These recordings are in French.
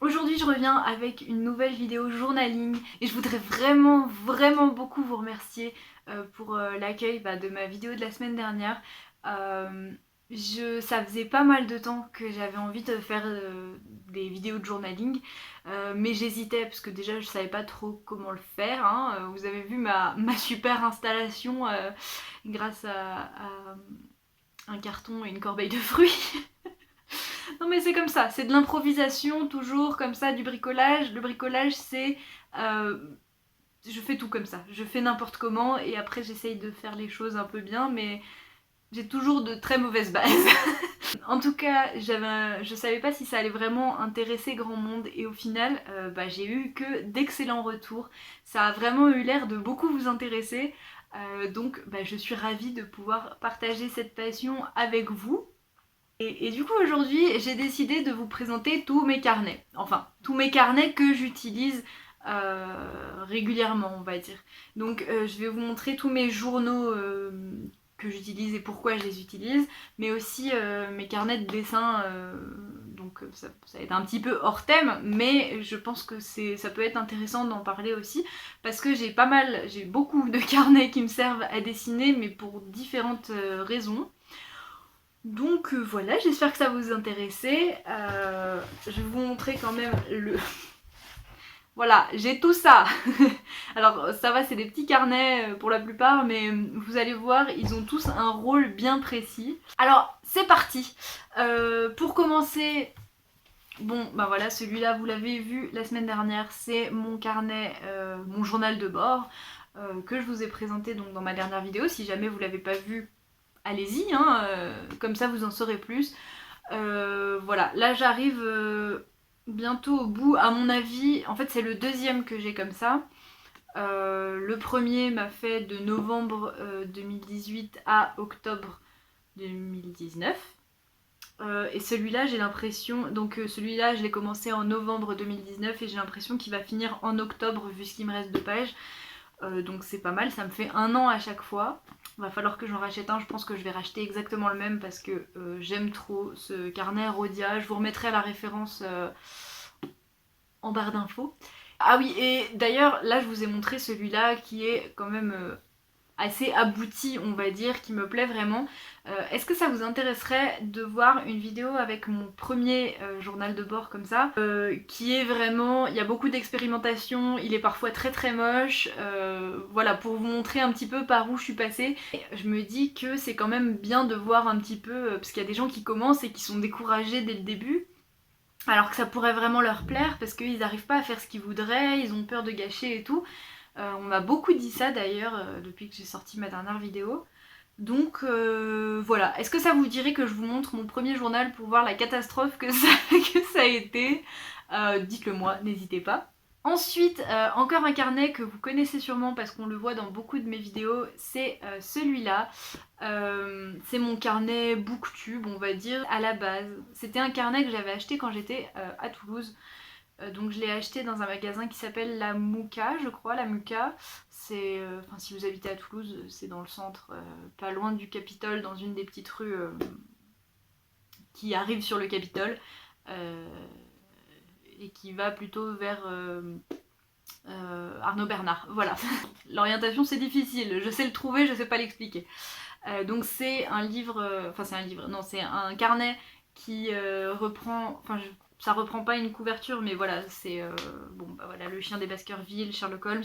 Aujourd'hui je reviens avec une nouvelle vidéo journaling et je voudrais vraiment beaucoup vous remercier pour l'accueil de ma vidéo de la semaine dernière. Euh, Ça faisait pas mal de temps que j'avais envie de faire des vidéos de journaling, mais j'hésitais parce que déjà je savais pas trop comment le faire, hein. Vous avez vu ma super installation grâce à un carton et une corbeille de fruits. Non mais c'est comme ça, c'est de l'improvisation toujours comme ça, du bricolage. Le bricolage c'est... euh, je fais tout comme ça, je fais n'importe comment et après j'essaye de faire les choses un peu bien mais j'ai toujours de très mauvaises bases. En tout cas, je savais pas si ça allait vraiment intéresser grand monde et au final j'ai eu que d'excellents retours. Ça a vraiment eu l'air de beaucoup vous intéresser. Donc je suis ravie de pouvoir partager cette passion avec vous. Et du coup aujourd'hui j'ai décidé de vous présenter tous mes carnets. Enfin, tous mes carnets que j'utilise régulièrement on va dire. Donc je vais vous montrer tous mes journaux que j'utilise et pourquoi je les utilise, mais aussi mes carnets de dessin. Donc ça va être un petit peu hors thème, mais je pense que ça peut être intéressant d'en parler aussi, parce que j'ai beaucoup de carnets qui me servent à dessiner, mais pour différentes raisons. Donc voilà, j'espère que ça va vous intéresser. Je vais vous montrer quand même le... Voilà, j'ai tout ça. Alors ça va, c'est des petits carnets pour la plupart, mais vous allez voir, ils ont tous un rôle bien précis. Alors c'est parti. Pour commencer, bon bah voilà, celui-là vous l'avez vu la semaine dernière, c'est mon carnet, mon journal de bord que je vous ai présenté donc dans ma dernière vidéo. Si jamais vous l'avez pas vu, allez-y, hein, comme ça vous en saurez plus. Voilà, là j'arrive bientôt au bout, à mon avis. En fait c'est le deuxième que j'ai comme ça. Le premier m'a fait de novembre 2018 à octobre 2019. Et celui-là j'ai l'impression, donc celui-là je l'ai commencé en novembre 2019 et j'ai l'impression qu'il va finir en octobre vu qu'il me reste 2 pages. Donc c'est pas mal, ça me fait 1 an à chaque fois. Va falloir que j'en rachète un, je pense que je vais racheter exactement le même parce que j'aime trop ce carnet Rhodia. Je vous remettrai la référence en barre d'infos. Ah oui, et d'ailleurs là je vous ai montré celui-là qui est quand même assez abouti, on va dire, qui me plaît vraiment. Est-ce que ça vous intéresserait de voir une vidéo avec mon premier journal de bord comme ça, qui est vraiment, il y a beaucoup d'expérimentation, il est parfois très moche, voilà, pour vous montrer un petit peu par où je suis passée. Et je me dis que c'est quand même bien de voir un petit peu, parce qu'il y a des gens qui commencent et qui sont découragés dès le début, alors que ça pourrait vraiment leur plaire parce qu'ils n'arrivent pas à faire ce qu'ils voudraient, ils ont peur de gâcher et tout. On m'a beaucoup dit ça d'ailleurs depuis que j'ai sorti ma dernière vidéo. Donc voilà, est-ce que ça vous dirait que je vous montre mon premier journal pour voir la catastrophe que que ça a été? Dites-le moi, n'hésitez pas. Ensuite, encore un carnet que vous connaissez sûrement parce qu'on le voit dans beaucoup de mes vidéos, c'est celui-là. C'est mon carnet booktube, on va dire, à la base. C'était un carnet que j'avais acheté quand j'étais à Toulouse. Donc je l'ai acheté dans un magasin qui s'appelle la Mouka, je crois, la Muka. C'est, enfin si vous habitez à Toulouse, c'est dans le centre, pas loin du Capitole, dans une des petites rues qui arrivent sur le Capitole. Et qui va plutôt vers Arnaud Bernard. Voilà. L'orientation c'est difficile, je sais le trouver, je sais pas l'expliquer. Donc c'est un livre, enfin c'est un livre, non c'est un carnet qui reprend, enfin ça reprend pas une couverture, mais voilà, c'est bon bah voilà, le chien des Baskerville, Sherlock Holmes.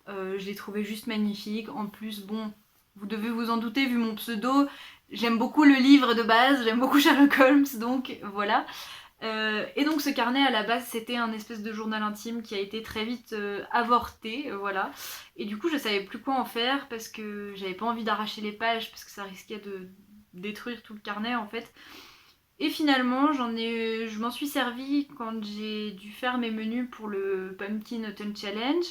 Je l'ai trouvé juste magnifique. En plus, bon, vous devez vous en douter vu mon pseudo, j'aime beaucoup le livre de base, j'aime beaucoup Sherlock Holmes, donc voilà. Et donc ce carnet à la base c'était un espèce de journal intime qui a été très vite avorté, voilà. Et du coup je savais plus quoi en faire parce que j'avais pas envie d'arracher les pages parce que ça risquait de détruire tout le carnet en fait. Et finalement je m'en suis servi quand j'ai dû faire mes menus pour le Pumpkin Autumn Challenge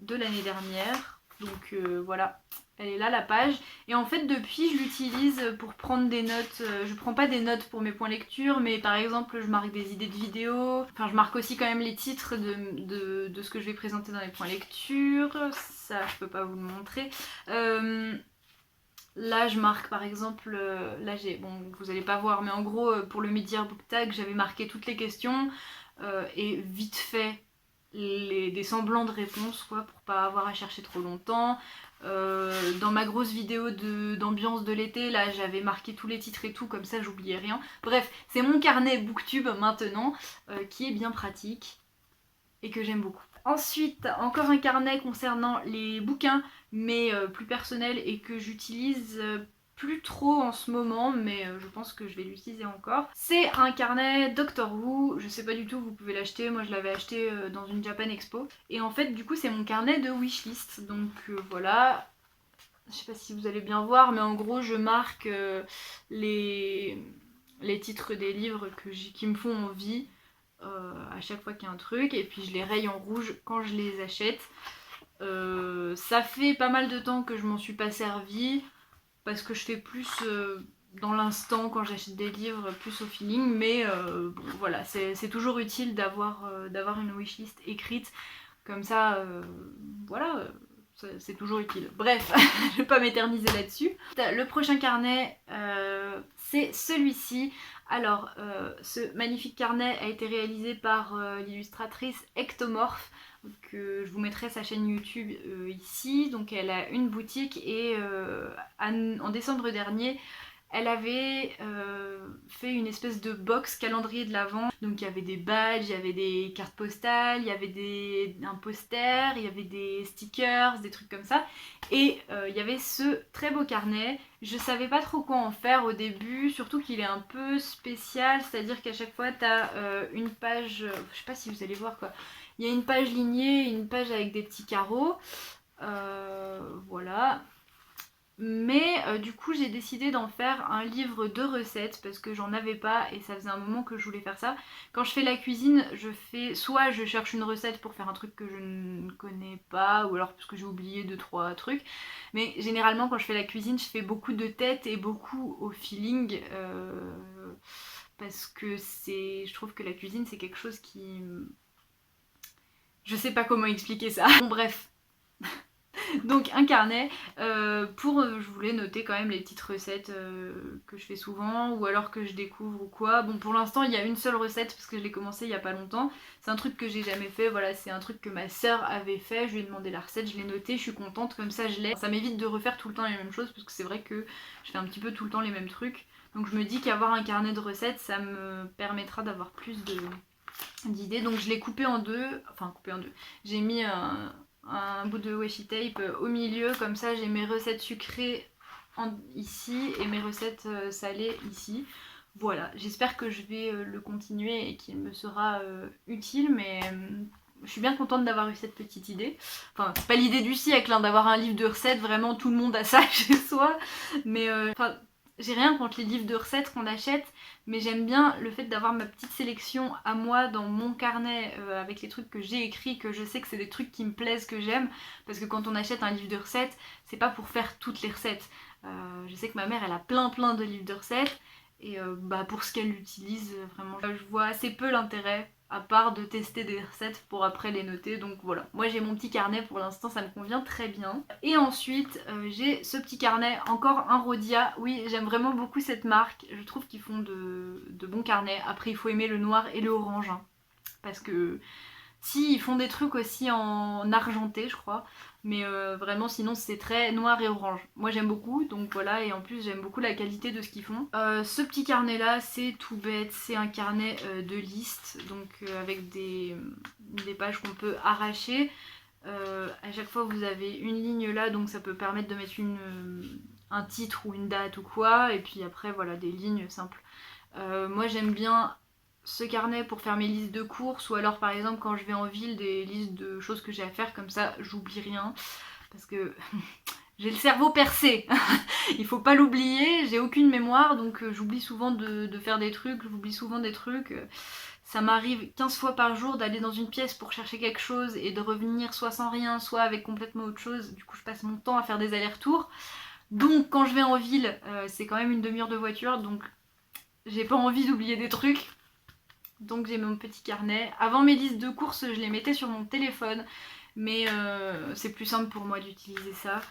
de l'année dernière. Donc voilà, elle est là la page. Et en fait depuis je l'utilise pour prendre des notes. Je prends pas des notes pour mes points lecture, mais par exemple je marque des idées de vidéos. Enfin je marque aussi quand même les titres de ce que je vais présenter dans les points lecture. Ça je peux pas vous le montrer. Là je marque par exemple, là j'ai, bon vous allez pas voir, mais en gros pour le Mid-Year Book Tag j'avais marqué toutes les questions et vite fait des semblants de réponses quoi, pour pas avoir à chercher trop longtemps. Dans ma grosse vidéo d'ambiance de l'été, là j'avais marqué tous les titres et tout, comme ça j'oubliais rien. Bref, c'est mon carnet Booktube maintenant, qui est bien pratique et que j'aime beaucoup. Ensuite, encore un carnet concernant les bouquins, mais plus personnel et que j'utilise plus trop en ce moment, mais je pense que je vais l'utiliser encore. C'est un carnet Doctor Who, je sais pas du tout, vous pouvez l'acheter, moi je l'avais acheté dans une Japan Expo. Et en fait, du coup, c'est mon carnet de wishlist, donc voilà. Je sais pas si vous allez bien voir, mais en gros, je marque les titres des livres qui me font envie à chaque fois qu'il y a un truc, et puis je les raye en rouge quand je les achète. Ça fait pas mal de temps que je m'en suis pas servi, parce que je fais plus dans l'instant quand j'achète des livres, plus au feeling, mais bon, voilà, c'est toujours utile d'avoir une wishlist écrite, comme ça, voilà, c'est toujours utile. Bref, je vais pas m'éterniser là-dessus. Le prochain carnet, c'est celui-ci. Alors, ce magnifique carnet a été réalisé par l'illustratrice Ectomorph. Donc, je vous mettrai sa chaîne YouTube ici. Donc, elle a une boutique et en décembre dernier, elle avait fait une espèce de box calendrier de l'Avent. Donc il y avait des badges, il y avait des cartes postales, il y avait un poster, il y avait des stickers, des trucs comme ça. Et il y avait ce très beau carnet. Je savais pas trop quoi en faire au début, surtout qu'il est un peu spécial, c'est-à-dire qu'à chaque fois t'as une page, je sais pas si vous allez voir quoi. Il y a une page lignée, une page avec des petits carreaux. Voilà. Mais du coup j'ai décidé d'en faire un livre de recettes parce que j'en avais pas et ça faisait un moment que je voulais faire ça. Quand je fais la cuisine, soit je cherche une recette pour faire un truc que je ne connais pas, ou alors parce que j'ai oublié 2-3 trucs. Mais généralement quand je fais la cuisine, je fais beaucoup de tête et beaucoup au feeling. Parce que je trouve que la cuisine c'est quelque chose qui... Je sais pas comment expliquer ça. Bon bref. Donc un carnet je voulais noter quand même les petites recettes que je fais souvent ou alors que je découvre ou quoi. Bon pour l'instant il y a une seule recette parce que je l'ai commencé il y a pas longtemps. C'est un truc que j'ai jamais fait, voilà, c'est un truc que ma soeur avait fait, je lui ai demandé la recette, je l'ai noté, je suis contente, comme ça je l'ai. Ça m'évite de refaire tout le temps les mêmes choses parce que c'est vrai que je fais un petit peu tout le temps les mêmes trucs. Donc je me dis qu'avoir un carnet de recettes ça me permettra d'avoir plus d'idées. Donc je l'ai coupé en deux, enfin coupé en deux. J'ai mis un bout de washi tape au milieu, comme ça j'ai mes recettes sucrées ici et mes recettes salées ici. Voilà, j'espère que je vais le continuer et qu'il me sera utile, mais je suis bien contente d'avoir eu cette petite idée. Enfin, c'est pas l'idée du siècle, hein, d'avoir un livre de recettes, vraiment tout le monde a ça chez soi, mais j'ai rien contre les livres de recettes qu'on achète, mais j'aime bien le fait d'avoir ma petite sélection à moi dans mon carnet avec les trucs que j'ai écrits, que je sais que c'est des trucs qui me plaisent, que j'aime, parce que quand on achète un livre de recettes, c'est pas pour faire toutes les recettes. Je sais que ma mère elle a plein de livres de recettes, et pour ce qu'elle utilise, vraiment, je vois assez peu l'intérêt, à part de tester des recettes pour après les noter. Donc voilà, moi j'ai mon petit carnet pour l'instant, ça me convient très bien. Et ensuite j'ai ce petit carnet, encore un Rhodia. Oui, j'aime vraiment beaucoup cette marque, je trouve qu'ils font de bons carnets. Après il faut aimer le noir et le orange, hein, parce que si, ils font des trucs aussi en argenté, je crois. Mais vraiment, sinon, c'est très noir et orange. Moi, j'aime beaucoup, donc voilà. Et en plus, j'aime beaucoup la qualité de ce qu'ils font. Ce petit carnet-là, c'est tout bête. C'est un carnet de listes, donc avec des pages qu'on peut arracher. À chaque fois, vous avez une ligne là, donc ça peut permettre de mettre un titre ou une date ou quoi. Et puis après, voilà, des lignes simples. Moi, j'aime bien ce carnet pour faire mes listes de courses, ou alors par exemple quand je vais en ville, des listes de choses que j'ai à faire, comme ça j'oublie rien, parce que j'ai le cerveau percé. Il faut pas l'oublier, j'ai aucune mémoire, donc j'oublie souvent de faire des trucs, j'oublie souvent des trucs. Ça m'arrive 15 fois par jour d'aller dans une pièce pour chercher quelque chose et de revenir soit sans rien, soit avec complètement autre chose. Du coup je passe mon temps à faire des allers-retours. Donc quand je vais en ville, c'est quand même une demi-heure de voiture, donc j'ai pas envie d'oublier des trucs. Donc j'ai mon petit carnet. Avant mes listes de courses, je les mettais sur mon téléphone, mais c'est plus simple pour moi d'utiliser ça.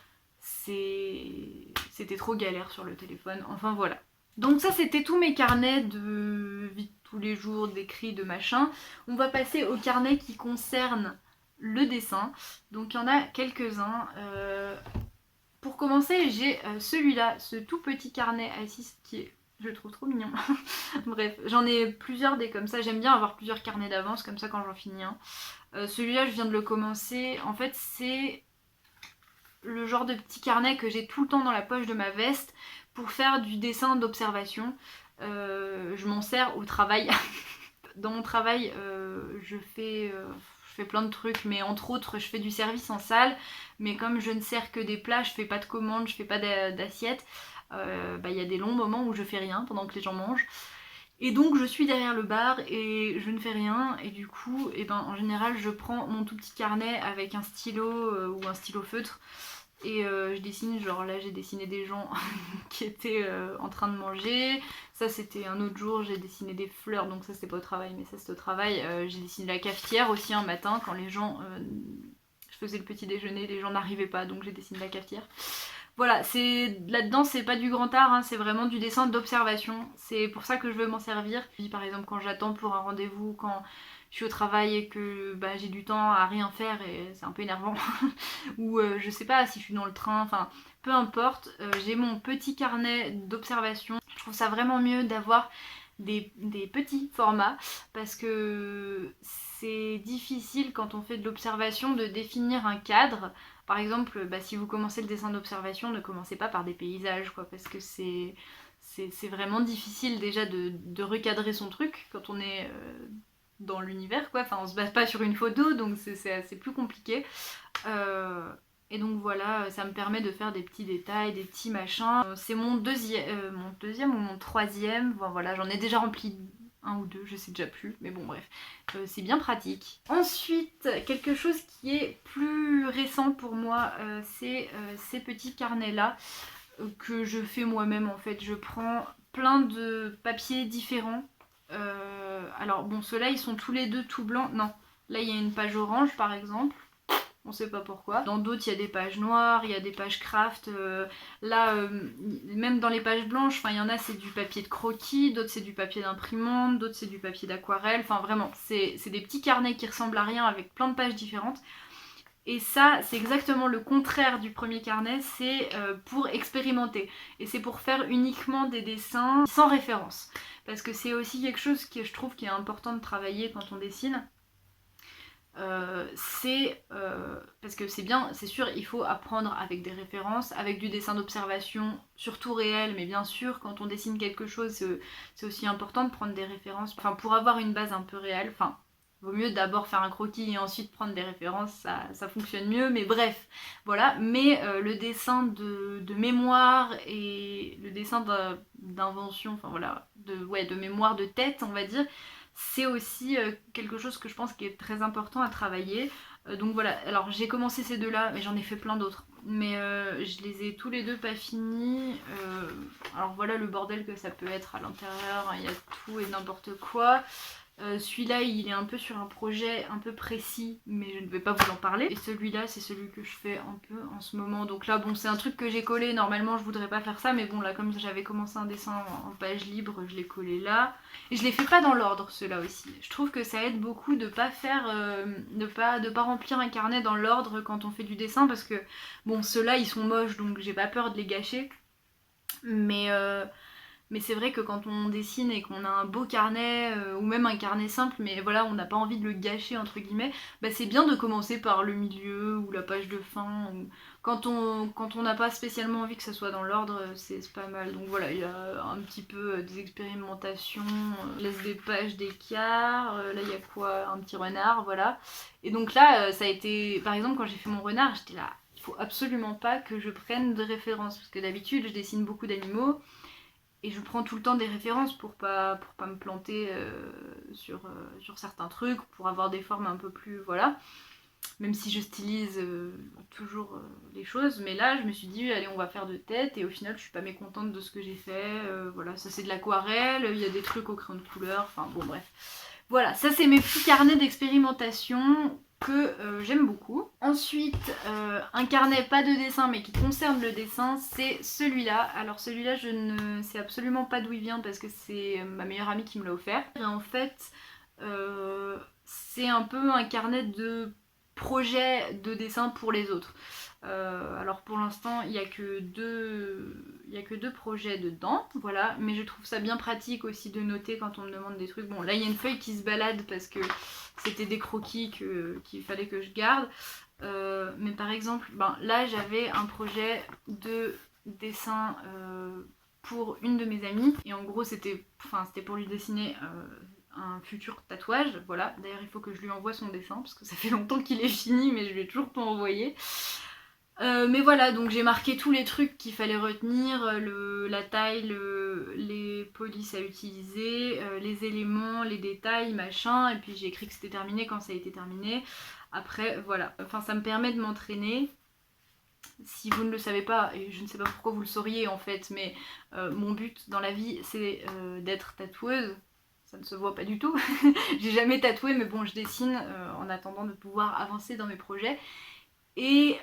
c'était trop galère sur le téléphone, enfin voilà. Donc ça c'était tous mes carnets de vie de tous les jours, d'écrits, de machin. On va passer au carnet qui concerne le dessin. Donc il y en a quelques-uns. Pour commencer, j'ai celui-là, ce tout petit carnet A6 qui est, je le trouve trop mignon. Bref, j'en ai plusieurs des comme ça. J'aime bien avoir plusieurs carnets d'avance, comme ça quand j'en finis un. Celui-là, je viens de le commencer. En fait, c'est le genre de petit carnet que j'ai tout le temps dans la poche de ma veste pour faire du dessin d'observation. Je m'en sers au travail. Dans mon travail, je fais plein de trucs, mais entre autres, je fais du service en salle. Mais comme je ne sers que des plats, je fais pas de commandes, je fais pas d'assiettes. Il y a des longs moments où je fais rien pendant que les gens mangent. Et donc je suis derrière le bar et je ne fais rien. Et du coup, en général, je prends mon tout petit carnet avec un stylo ou un stylo feutre. Et je dessine, genre là j'ai dessiné des gens qui étaient en train de manger. Ça c'était un autre jour, j'ai dessiné des fleurs, donc ça c'était pas au travail, mais ça c'était au travail. J'ai dessiné la cafetière aussi un matin quand les gens... je faisais le petit déjeuner, les gens n'arrivaient pas, donc j'ai dessiné la cafetière. Voilà, là-dedans c'est pas du grand art, hein, c'est vraiment du dessin d'observation. C'est pour ça que je veux m'en servir. Puis, par exemple quand j'attends pour un rendez-vous, quand je suis au travail et que j'ai du temps à rien faire et c'est un peu énervant. Ou je sais pas si je suis dans le train, enfin peu importe, j'ai mon petit carnet d'observation. Je trouve ça vraiment mieux d'avoir des petits formats parce que c'est difficile quand on fait de l'observation de définir un cadre. Par exemple, si vous commencez le dessin d'observation, ne commencez pas par des paysages, quoi, parce que c'est vraiment difficile déjà de recadrer son truc quand on est dans l'univers, quoi. Enfin, on se base pas sur une photo, donc c'est plus compliqué. Et donc voilà, ça me permet de faire des petits détails, des petits machins. C'est mon deuxième ou mon troisième. Bon, voilà, j'en ai déjà rempli un ou deux, je sais déjà plus, mais bon bref, c'est bien pratique. Ensuite, quelque chose qui est plus récent pour moi, c'est ces petits carnets là que je fais moi-même en fait. Je prends plein de papiers différents. Alors bon, ceux-là ils sont tous les deux tout blancs. Non, là il y a une page orange par exemple. On sait pas pourquoi. Dans d'autres, il y a des pages noires, il y a des pages craft. Même dans les pages blanches, il y en a c'est du papier de croquis, d'autres c'est du papier d'imprimante, d'autres c'est du papier d'aquarelle. Enfin vraiment, c'est des petits carnets qui ressemblent à rien avec plein de pages différentes. Et ça, c'est exactement le contraire du premier carnet, c'est pour expérimenter. Et c'est pour faire uniquement des dessins sans référence. Parce que c'est aussi quelque chose que je trouve qui est important de travailler quand on dessine. Parce que c'est bien, c'est sûr, il faut apprendre avec des références, avec du dessin d'observation, surtout réel, mais bien sûr, quand on dessine quelque chose, c'est aussi important de prendre des références, enfin pour avoir une base un peu réelle, enfin, vaut mieux d'abord faire un croquis et ensuite prendre des références, ça fonctionne mieux, mais bref, voilà, mais le dessin de mémoire et le dessin d'invention, enfin voilà, de mémoire de tête, on va dire, c'est aussi quelque chose que je pense qui est très important à travailler. Donc voilà, alors j'ai commencé ces deux-là, mais j'en ai fait plein d'autres. Mais je les ai tous les deux pas finis. Alors voilà le bordel que ça peut être à l'intérieur, hein, il y a tout et n'importe quoi. Celui-là il est un peu sur un projet un peu précis, mais je ne vais pas vous en parler. Et celui-là c'est celui que je fais un peu en ce moment. Donc là bon c'est un truc que j'ai collé, normalement je voudrais pas faire ça, mais bon là comme j'avais commencé un dessin en page libre, je l'ai collé là. Et je les fais pas dans l'ordre ceux-là aussi. Je trouve que ça aide beaucoup de pas faire, de pas remplir un carnet dans l'ordre quand on fait du dessin, parce que bon ceux-là ils sont moches donc j'ai pas peur de les gâcher. Mais c'est vrai que quand on dessine et qu'on a un beau carnet, ou même un carnet simple, mais voilà, on n'a pas envie de le gâcher, entre guillemets, c'est bien de commencer par le milieu ou la page de fin. Ou... Quand on n'a pas spécialement envie que ça soit dans l'ordre, c'est pas mal. Donc voilà, il y a un petit peu des expérimentations, laisse des pages d'écart, là il y a quoi? Un petit renard, voilà. Et donc là, ça a été... Par exemple, quand j'ai fait mon renard, j'étais là, il faut absolument pas que je prenne de référence, parce que d'habitude, je dessine beaucoup d'animaux, et je prends tout le temps des références pour pas me planter sur certains trucs, pour avoir des formes un peu plus... Voilà. Même si je stylise toujours les choses. Mais là, je me suis dit, allez, on va faire de tête. Et au final, je suis pas mécontente de ce que j'ai fait. Voilà, ça c'est de l'aquarelle. Il y a des trucs au crayon de couleur. Enfin, bon, bref. Voilà, ça c'est mes petits carnets d'expérimentation. que j'aime beaucoup. Ensuite, un carnet pas de dessin mais qui concerne le dessin, c'est celui-là. Alors celui-là, je ne sais absolument pas d'où il vient parce que c'est ma meilleure amie qui me l'a offert. Et en fait, c'est un peu un carnet de projets de dessin pour les autres. Alors pour l'instant il n'y a que deux projets dedans, voilà, mais je trouve ça bien pratique aussi de noter quand on me demande des trucs. Bon là il y a une feuille qui se balade parce que c'était des croquis qu'il fallait que je garde, mais par exemple là j'avais un projet de dessin pour une de mes amies et en gros c'était pour lui dessiner un futur tatouage, voilà. D'ailleurs il faut que je lui envoie son dessin parce que ça fait longtemps qu'il est fini mais je lui ai toujours pas envoyé. Mais voilà, donc j'ai marqué tous les trucs qu'il fallait retenir, la taille, les polices à utiliser, les éléments, les détails, machin, et puis j'ai écrit que c'était terminé quand ça a été terminé. Après, voilà, enfin ça me permet de m'entraîner. Si vous ne le savez pas, et je ne sais pas pourquoi vous le sauriez en fait, mais mon but dans la vie c'est d'être tatoueuse. Ça ne se voit pas du tout. J'ai jamais tatoué, mais bon, je dessine en attendant de pouvoir avancer dans mes projets. Et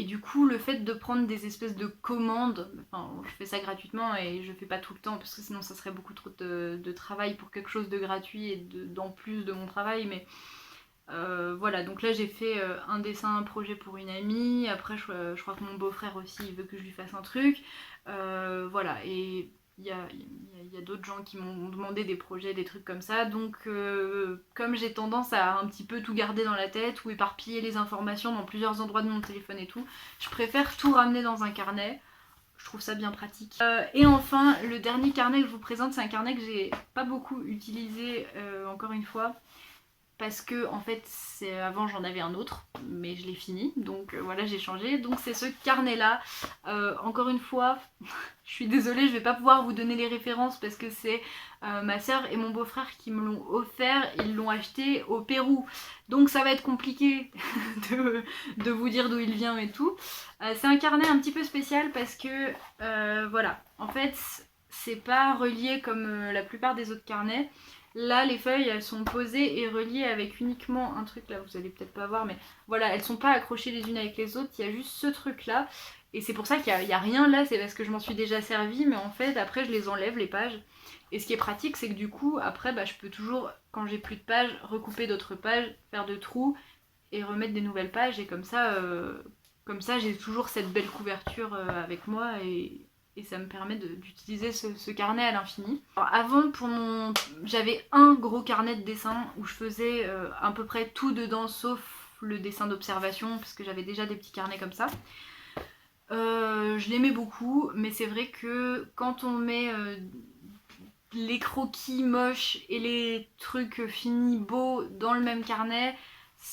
du coup, le fait de prendre des espèces de commandes, enfin, je fais ça gratuitement et je fais pas tout le temps parce que sinon ça serait beaucoup trop de travail pour quelque chose de gratuit et d'en plus de mon travail, mais voilà, donc là j'ai fait un dessin, un projet pour une amie, après je crois que mon beau-frère aussi il veut que je lui fasse un truc, voilà, et il y a d'autres gens qui m'ont demandé des projets, des trucs comme ça, donc comme j'ai tendance à un petit peu tout garder dans la tête ou éparpiller les informations dans plusieurs endroits de mon téléphone et tout, je préfère tout ramener dans un carnet. Je trouve ça bien pratique. Et enfin, le dernier carnet que je vous présente, c'est un carnet que j'ai pas beaucoup utilisé, encore une fois, parce que en fait avant j'en avais un autre mais je l'ai fini, donc voilà, j'ai changé. Donc c'est ce carnet là, encore une fois je suis désolée, je vais pas pouvoir vous donner les références parce que c'est ma soeur et mon beau-frère qui me l'ont offert, ils l'ont acheté au Pérou, donc ça va être compliqué de vous dire d'où il vient et tout. C'est un carnet un petit peu spécial parce que voilà, en fait c'est pas relié comme la plupart des autres carnets. Là, les feuilles, elles sont posées et reliées avec uniquement un truc, là vous allez peut-être pas voir, mais voilà, elles sont pas accrochées les unes avec les autres, il y a juste ce truc là. Et c'est pour ça qu'il y a rien là, c'est parce que je m'en suis déjà servi, mais en fait, après, je les enlève, les pages. Et ce qui est pratique, c'est que du coup, après, je peux toujours, quand j'ai plus de pages, recouper d'autres pages, faire de trous et remettre des nouvelles pages. Et comme ça j'ai toujours cette belle couverture avec moi et ça me permet d'utiliser ce carnet à l'infini. Avant, j'avais un gros carnet de dessin où je faisais à peu près tout dedans sauf le dessin d'observation parce que j'avais déjà des petits carnets comme ça. Je l'aimais beaucoup, mais c'est vrai que quand on met les croquis moches et les trucs finis beaux dans le même carnet,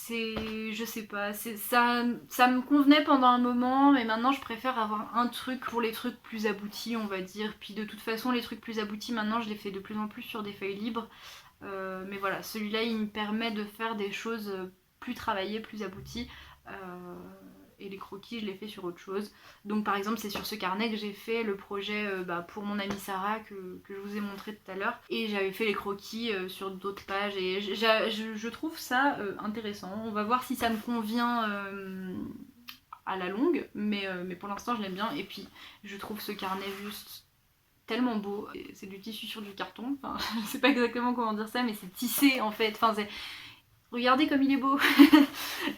je sais pas, ça me convenait pendant un moment, mais maintenant je préfère avoir un truc pour les trucs plus aboutis, on va dire. Puis de toute façon, les trucs plus aboutis, maintenant je les fais de plus en plus sur des feuilles libres. Mais voilà, celui-là il me permet de faire des choses plus travaillées, plus abouties. Et les croquis je les fais sur autre chose. Donc par exemple c'est sur ce carnet que j'ai fait le projet pour mon amie Sarah que je vous ai montré tout à l'heure, et j'avais fait les croquis sur d'autres pages et je trouve ça intéressant. On va voir si ça me convient à la longue, mais pour l'instant je l'aime bien. Et puis je trouve ce carnet juste tellement beau. C'est du tissu sur du carton, enfin je sais pas exactement comment dire ça, mais c'est tissé en fait, enfin c'est... Regardez comme il est beau.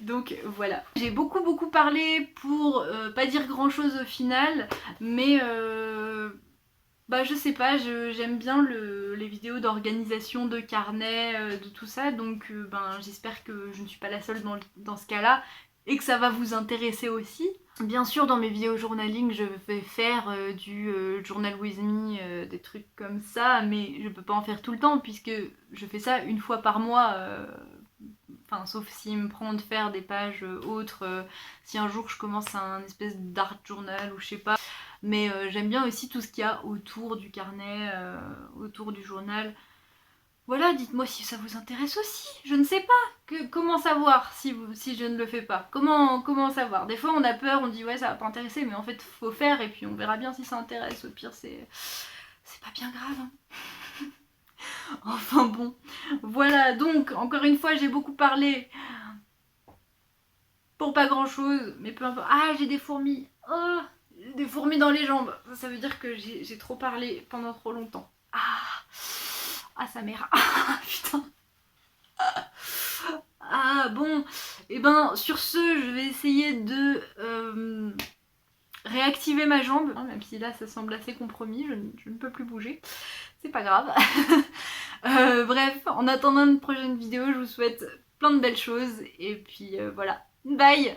Donc voilà. J'ai beaucoup parlé pour pas dire grand chose au final, mais je sais pas, j'aime bien les vidéos d'organisation de carnet, de tout ça, donc j'espère que je ne suis pas la seule dans ce cas-là et que ça va vous intéresser aussi. Bien sûr, dans mes vidéos journaling, je vais faire du journal with me, des trucs comme ça, mais je peux pas en faire tout le temps puisque je fais ça une fois par mois. Enfin, sauf s'il me prend de faire des pages autres, si un jour je commence un espèce d'art journal ou je sais pas. Mais j'aime bien aussi tout ce qu'il y a autour du carnet, autour du journal. Voilà, dites-moi si ça vous intéresse aussi. Je ne sais pas. Comment savoir si je ne le fais pas? Comment savoir? Des fois on a peur, on dit ouais ça va pas intéresser, mais en fait faut faire et puis on verra bien si ça intéresse. Au pire c'est pas bien grave, hein. Enfin bon, voilà, donc encore une fois j'ai beaucoup parlé pour pas grand chose, mais peu importe. Ah, j'ai des fourmis. Oh, des fourmis dans les jambes. Ça veut dire que j'ai trop parlé pendant trop longtemps. Ah, sa mère. Ah, putain. Ah, bon. Et ben, sur ce, je vais essayer de réactiver ma jambe. Même si là, ça semble assez compromis, je ne peux plus bouger. C'est pas grave. Bref, en attendant une prochaine vidéo, je vous souhaite plein de belles choses. Et puis voilà. Bye!